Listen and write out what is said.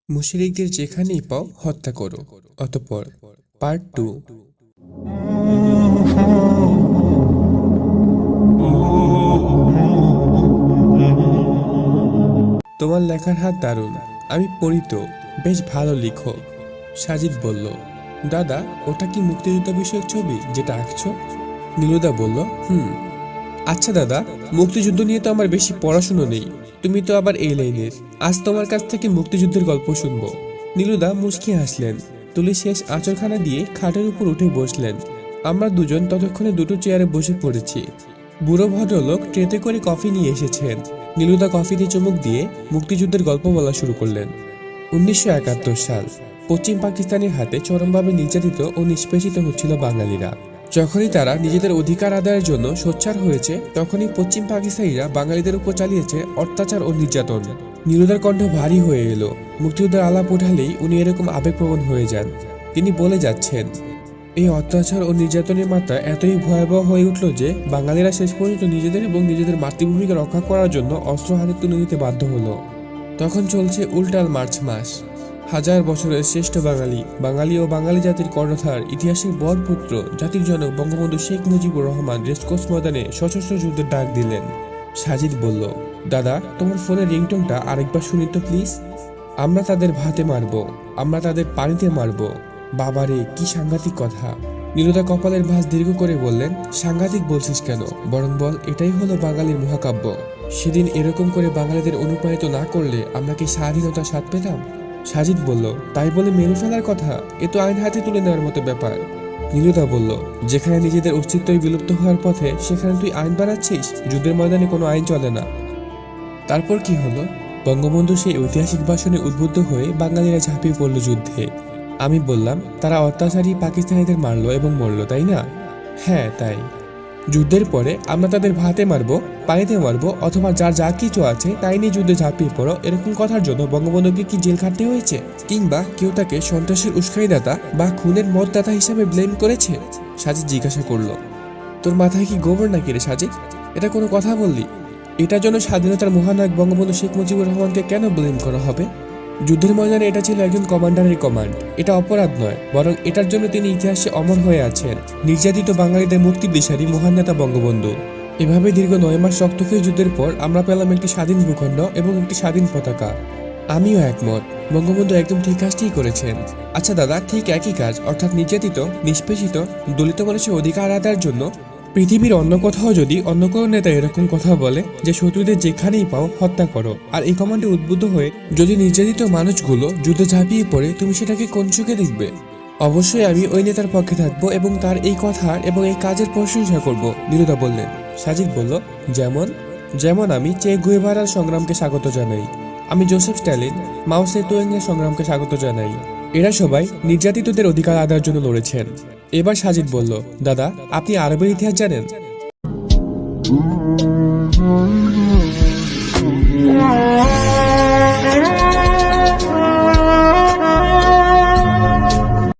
মুশরিকদের যেখানেই পাও হত্যা করো। অতঃপর পার্ট 2। তোমার লেখার হাত দারুণ, আমি পড়ি তো। বেশ ভালো লিখো। সাজিদ বলল, দাদা ওটা কি মুক্তিযুদ্ধ বিষয়ক ছবি যেটা আঁকছো? নীলুদা বলল, আচ্ছা দাদা, মুক্তিযুদ্ধ নিয়ে তো আমার বেশি পড়াশুনো নেই। তুমি তো আবার এই লাইনের। আজ তোমার কাছ থেকে মুক্তিযুদ্ধের গল্প শুনবো। নীলুদা মুচকি হাসলেন। তুলি শেষ আঁচড়খানা দিয়ে খাটের উপর উঠে বসলেন। আমরা দুজন ততক্ষণে দুটো চেয়ারে বসে পড়েছি। বুড়ো ভদ্রলোক ট্রেতে করে কফি নিয়ে এসেছেন। নীলুদা কফিতে চুমুক দিয়ে মুক্তিযুদ্ধের গল্প বলা শুরু করলেন। 1971 সাল। পশ্চিম পাকিস্তানের হাতে চরমভাবে নির্যাতিত ও নিষ্পেষিত হচ্ছিল বাঙালিরা। যখনই তারা নিজেদের অধিকার আদায়ের জন্য সোচ্চার হয়েছে, তখনই পশ্চিম পাকিস্তানিরা বাঙালিদের উপর চালিয়েছে অত্যাচার ও নির্যাতন। নীলুদার কণ্ঠ ভারী হয়ে এলো। মুক্তিযুদ্ধের আলাপ উঠালেই উনি এরকম আবেগপ্রবণ হয়ে যান। তিনি বলে যাচ্ছেন, এই অত্যাচার ও নির্যাতনের মাত্রা এতই ভয়াবহ হয়ে উঠল যে বাঙালিরা শেষ পর্যন্ত নিজেদের এবং নিজেদের মাতৃভূমিকে রক্ষা করার জন্য অস্ত্র হাতে তুলে নিতে বাধ্য হলো। তখন চলছে উল্টাল মার্চ মাস। হাজার বছরের শ্রেষ্ঠ বাঙালি ও বাঙালি জাতির কর্ণধার, ইতিহাসের বরপুত্র, জাতির জনক বঙ্গবন্ধু শেখ মুজিবুর রহমান রেসকোর্স ময়দানে সশস্ত্র যুদ্ধের ডাক দিলেন। সাজিদ বলল, দাদা তোমার ফোনের রিংটোনটা আরেকবার শুনি তো প্লিজ। আমরা তাদের ভাতে মারবো, আমরা তাদের পানিতে মারবো। বাবারে কি সাংঘাতিক কথা। নীলুদা কপালের ভাঁজ দীর্ঘ করে বললেন, সাংঘাতিক বলছিস কেন? বরং বল, এটাই হলো বাঙালির মহাকাব্য। সেদিন এরকম করে বাঙালিদের অনুপ্রাণিত না করলে আমরা কি স্বাধীনতার স্বাদ পেতাম? সাজিদ বলল, তাই বলে মেরে ফেলার কথা? এ তো আইন হাতে তুলে নেওয়ার মতো ব্যাপার। নীলুদা বলল, যেখানে নিজেদের অস্তিত্বই বিলুপ্ত হওয়ার পথে, সেখানে তুই আইন বানাচ্ছিস? যুদ্ধের ময়দানে কোনো আইন চলে না। তারপর কি হলো? বঙ্গবন্ধু সেই ঐতিহাসিক ভাষণে উদ্বুদ্ধ হয়ে বাঙালিরা ঝাঁপিয়ে পড়ল যুদ্ধে। আমি বললাম, তারা অত্যাচারী পাকিস্তানিদের মারলো এবং মরলো, তাই না? হ্যাঁ তাই। যুদ্ধের পরে আমরা তাদের ভাতে মারবো, পানিতে মারবো, অথবা যার যা কিছু আছে তাই নিয়ে যুদ্ধে ঝাঁপিয়ে পড়ো, এরকম কথার জন্য বঙ্গবন্ধুকে কি জেল খাটতে হয়েছে? কিংবা কেউ তাকে সন্ত্রাসের উস্কানিদাতা বা খুনের মদদাতা হিসাবে ব্লেম করেছে? সাজিদ জিজ্ঞাসা করলো, তোর মাথায় কি গোবর নাকি রে সাজিদ? এটা কোনো কথা বললি? এটার জন্য স্বাধীনতার মহানায়ক বঙ্গবন্ধু শেখ মুজিবুর রহমানকে কেন ব্লেম করা হবে? যুদ্ধের ময়দানে এটা ছিল একজন কমান্ডারের কমান্ড। এটা অপরাধ নয়, বরং এটার জন্য তিনি ইতিহাসে অমর হয়ে আছেন। নির্যাতিত বাঙালিদের মুক্তির দিশারি মহান নেতা বঙ্গবন্ধু। এভাবে দীর্ঘ 9 মাস রক্তক্ষয়ী যুদ্ধের পর আমরা পেলাম একটি স্বাধীন ভূখণ্ড এবং একটি স্বাধীন পতাকা। আমিও একমত, বঙ্গবন্ধু একদম ঠিক কাজটিই করেছেন। আচ্ছা দাদা, ঠিক একই কাজ, অর্থাৎ নির্যাতিত, নিষ্পেষিত, দলিত মানুষের অধিকার আদায়ের জন্য পৃথিবীর অন্য কোথাও যদি অন্য কোনো নেতা এরকম কথা বলে যে শত্রুদের যেখানেই পাও হত্যা করো, আর এই কমান্ডে উদ্বুদ্ধ হয়ে যদি নির্যাতিত মানুষগুলো যুদ্ধে ঝাঁপিয়ে পড়ে, তুমি সেটাকে কোন চোখে দেখবে? অবশ্যই আমি ওই নেতার পক্ষে থাকবো এবং তার এই কথার এবং এই কাজের প্রশংসা করব। নীলুদা বললেন। সাজিদ বলল, যেমন? যেমন আমি চে গুয়েভারার সংগ্রামকে স্বাগত জানাই, আমি জোসেফ স্ট্যালিন, মাও সে তুয়েংয়ের সংগ্রামকে স্বাগত জানাই। এরা সবাই নির্যাতিতদের অধিকার আদায়ের জন্য লড়েছেন। এবার সাজিদ বলল, দাদা আপনি আরবের ইতিহাস জানেন?